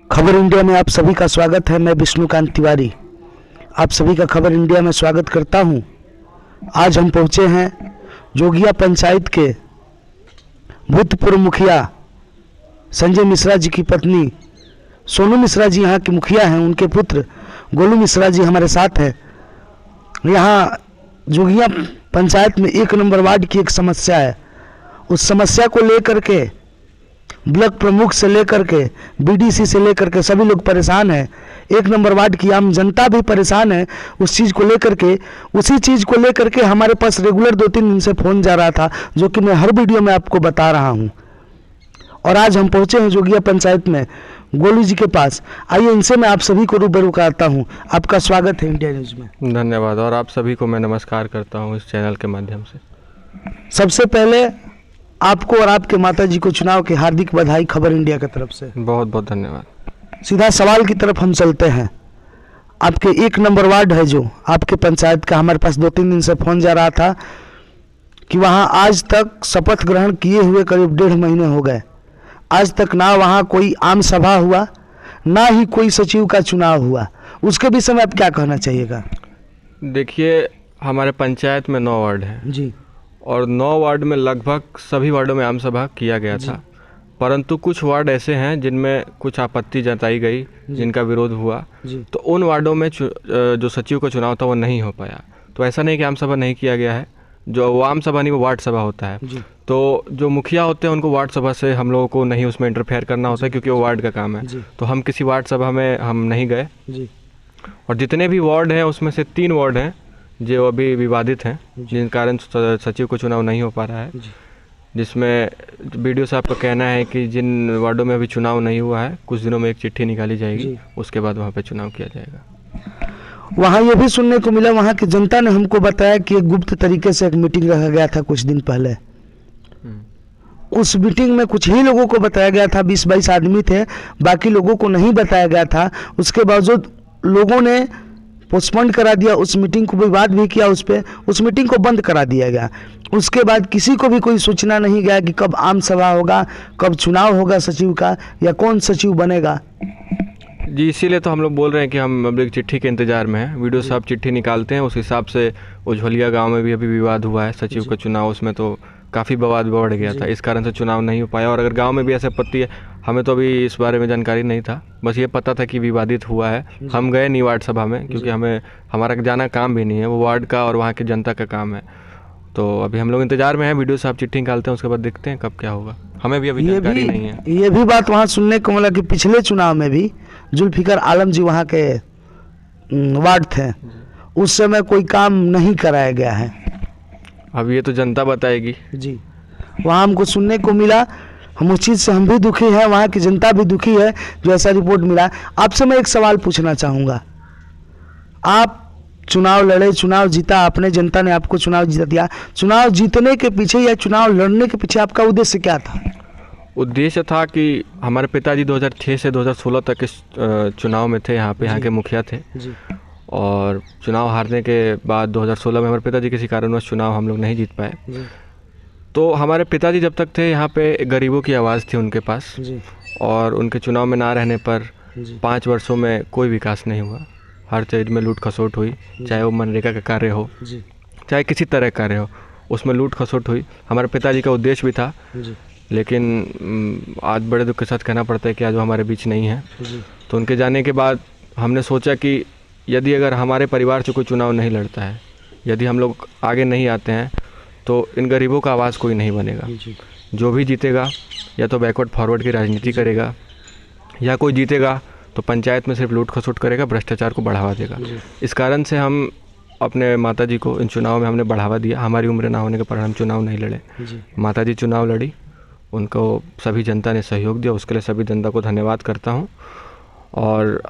खबर इंडिया में आप सभी का स्वागत है। मैं विष्णुकांत तिवारी आप सभी का खबर इंडिया में स्वागत करता हूं। आज हम पहुंचे हैं जोगिया पंचायत के भूतपूर्व मुखिया संजय मिश्रा जी की पत्नी सोनू मिश्रा जी यहाँ के मुखिया हैं, उनके पुत्र गोलू मिश्रा जी हमारे साथ हैं। यहाँ जोगिया पंचायत में 1 नंबर वार्ड की एक समस्या है। उस समस्या को लेकर के ब्लॉक प्रमुख से लेकर के बीडीसी से लेकर के सभी लोग परेशान हैं। 1 नंबर वार्ड की आम जनता भी परेशान है उस चीज़ को लेकर के। उसी चीज़ को लेकर के हमारे पास रेगुलर 2-3 दिन से फ़ोन जा रहा था, जो कि मैं हर वीडियो में आपको बता रहा हूं। और आज हम पहुंचे हैं जोगिया पंचायत में गोलू जी के पास। आइए इनसे मैं आप सभी को रूबरू कराता हूँ। आपका स्वागत है इंडिया न्यूज़ में। धन्यवाद। और आप सभी को मैं नमस्कार करता हूँ इस चैनल के माध्यम से। सबसे पहले आपको और आपके माताजी को चुनाव की हार्दिक बधाई खबर इंडिया की तरफ से। बहुत बहुत धन्यवाद। सीधा सवाल की तरफ हम चलते हैं। आपके 1 नंबर वार्ड है जो आपके पंचायत का, हमारे पास 2-3 दिन से फ़ोन जा रहा था कि वहाँ आज तक शपथ ग्रहण किए हुए करीब 1.5 महीने हो गए। आज तक ना वहाँ कोई आम सभा हुआ, ना ही कोई सचिव का चुनाव हुआ। उसके विषय में आप क्या कहना चाहिएगा? देखिए, हमारे पंचायत में 9 वार्ड हैं जी, और 9 वार्ड में लगभग सभी वार्डों में आम सभा किया गया था, परंतु कुछ वार्ड ऐसे हैं जिनमें कुछ आपत्ति जताई गई, जिनका विरोध हुआ, तो उन वार्डों में जो सचिव का चुनाव था वो नहीं हो पाया। तो ऐसा नहीं कि आम सभा नहीं किया गया है, जो वो आम सभा नहीं वो वार्ड सभा होता है। तो जो मुखिया होते हैं उनको वार्ड सभा से हम लोगों को नहीं उसमें इंटरफेयर करना होता है, क्योंकि वो वार्ड का काम है। तो हम किसी वार्ड सभा में हम नहीं गए। और जितने भी वार्ड हैं उसमें से 3 वार्ड हैं जो अभी विवादित हैं, जिन कारण सचिव को चुनाव नहीं हो पा रहा है, जिसमें बीडीओ साहब का कहना है कि जिन वार्डों में अभी चुनाव नहीं हुआ है कुछ दिनों में एक चिट्ठी निकाली जाएगी, उसके बाद वहाँ पे चुनाव किया जाएगा। वहाँ ये भी सुनने को मिला, वहाँ की जनता ने हमको बताया कि एक गुप्त तरीके से एक मीटिंग रखा गया था कुछ दिन पहले। उस मीटिंग में कुछ ही लोगों को बताया गया था, 20-22 आदमी थे, बाकी लोगों को नहीं बताया गया था। उसके बावजूद लोगों ने पोस्टपोन करा दिया उस मीटिंग को, विवाद भी किया उस पर, उस मीटिंग को बंद करा दिया गया। उसके बाद किसी को भी कोई सूचना नहीं गया कि कब आम सभा होगा, कब चुनाव होगा सचिव का, या कौन सचिव बनेगा। जी, इसीलिए तो हम लोग बोल रहे हैं कि हम अब एक चिट्ठी के इंतजार में हैं। वीडियो साहब चिट्ठी निकालते हैं, उस हिसाब से उज्ज्वलिया गांव में भी अभी विवाद हुआ है सचिव का चुनाव, उसमें तो काफ़ी विवाद बढ़ गया था, इस कारण से चुनाव नहीं हो पाया। और अगर गांव में भी ऐसे आपत्ति है, हमें तो अभी इस बारे में जानकारी नहीं था, बस ये पता था कि विवादित हुआ है। हम गए नहीं वार्ड सभा में, क्योंकि हमारा जाना काम भी नहीं है, वो वार्ड का और वहाँ की जनता का काम है। तो अभी हम लोग इंतजार में हैं, वीडियो साहब चिट्ठी निकालते हैं, उसके बाद देखते हैं कब क्या होगा। हमें भी अभी जानकारी नहीं है। ये भी बात वहाँ सुनने को मिला कि पिछले चुनाव में भी जुल्फिकार आलम जी वहाँ के वार्ड थे, उस समय कोई काम नहीं कराया गया है। अब ये तो जनता बताएगी। जी, वहाँ हमको सुनने को मिला, हम उस चीज़ से हम भी दुखी हैं, वहाँ की जनता भी दुखी है जो ऐसा रिपोर्ट मिला। आपसे मैं एक सवाल पूछना चाहूँगा। आप चुनाव लड़े, चुनाव जीता आपने, जनता ने आपको चुनाव जीता दिया। चुनाव जीतने के पीछे या चुनाव लड़ने के पीछे आपका उद्देश्य क्या था? उद्देश्य था कि हमारे पिताजी 2006 से 2016 तक इस चुनाव में थे, यहाँ पे यहाँ के मुखिया थे। और चुनाव हारने के बाद 2016 में हमारे पिताजी किसी कारणवश चुनाव हम लोग नहीं जीत पाए। तो हमारे पिताजी जब तक थे यहाँ पे गरीबों की आवाज़ थी उनके पास, और उनके चुनाव में ना रहने पर 5 वर्षों में कोई विकास नहीं हुआ। हर चीज़ में लूट खसोट हुई, चाहे वो मनरेगा का कार्य हो, चाहे किसी तरह का कार्य हो, उसमें लूट खसोट हुई। हमारे पिताजी का उद्देश्य भी था, लेकिन आज बड़े दुख के साथ कहना पड़ता है कि आज वो हमारे बीच नहीं है। तो उनके जाने के बाद हमने सोचा कि यदि अगर हमारे परिवार से कोई चुनाव नहीं लड़ता है, यदि हम लोग आगे नहीं आते हैं, तो इन गरीबों का आवाज़ कोई नहीं बनेगा। जो भी जीतेगा या तो बैकवर्ड फॉरवर्ड की राजनीति करेगा, या कोई जीतेगा तो पंचायत में सिर्फ लूट खसोट करेगा, भ्रष्टाचार को बढ़ावा देगा। इस कारण से हम अपने माताजी को इन चुनाव में हमने बढ़ावा दिया। हमारी उम्र ना होने के कारण हम चुनाव नहीं लड़े, माताजी चुनाव लड़ी, उनको सभी जनता ने सहयोग दिया, उसके लिए सभी जनता को धन्यवाद करता हूँ। और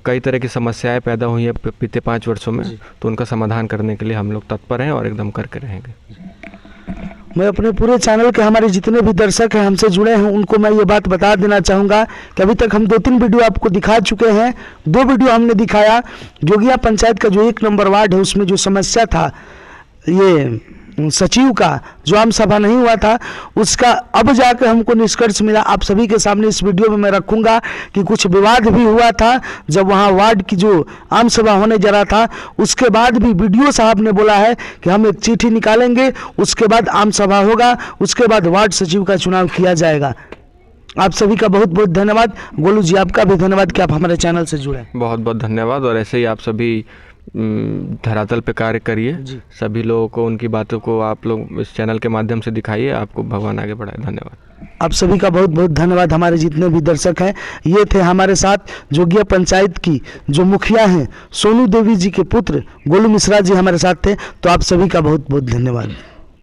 कई तरह की समस्याएं पैदा हुई हैं बीते 5 वर्षों में, तो उनका समाधान करने के लिए हम लोग तत्पर हैं और एकदम करके रहेंगे। मैं अपने पूरे चैनल के हमारे जितने भी दर्शक हैं हमसे जुड़े हैं उनको मैं ये बात बता देना चाहूँगा कि अभी तक हम 2-3 वीडियो आपको दिखा चुके हैं। 2 वीडियो हमने दिखाया जोगिया पंचायत का जो 1 नंबर वार्ड है उसमें जो समस्या था, ये सचिव का जो आम सभा नहीं हुआ था उसका अब जाकर हमको निष्कर्ष मिला। आप सभी के सामने इस वीडियो में मैं रखूंगा कि कुछ विवाद भी हुआ था जब वहाँ वार्ड की जो आम सभा होने जा रहा था, उसके बाद भी वीडियो साहब ने बोला है कि हम एक चिट्ठी निकालेंगे, उसके बाद आम सभा होगा, उसके बाद वार्ड सचिव का चुनाव किया जाएगा। आप सभी का बहुत बहुत धन्यवाद। गोलू जी आपका भी धन्यवाद कि आप हमारे चैनल से जुड़े। बहुत बहुत धन्यवाद। और ऐसे ही आप सभी धरातल पे कार्य करिए, सभी लोगों को उनकी बातों को आप लोग इस चैनल के माध्यम से दिखाइए। आपको भगवान आगे बढ़ाए। धन्यवाद। आप सभी का बहुत बहुत धन्यवाद। हमारे जितने भी दर्शक हैं, ये थे हमारे साथ जोगिया पंचायत की जो मुखिया हैं सोनू देवी जी के पुत्र गोलू मिश्रा जी हमारे साथ थे। तो आप सभी का बहुत बहुत धन्यवाद।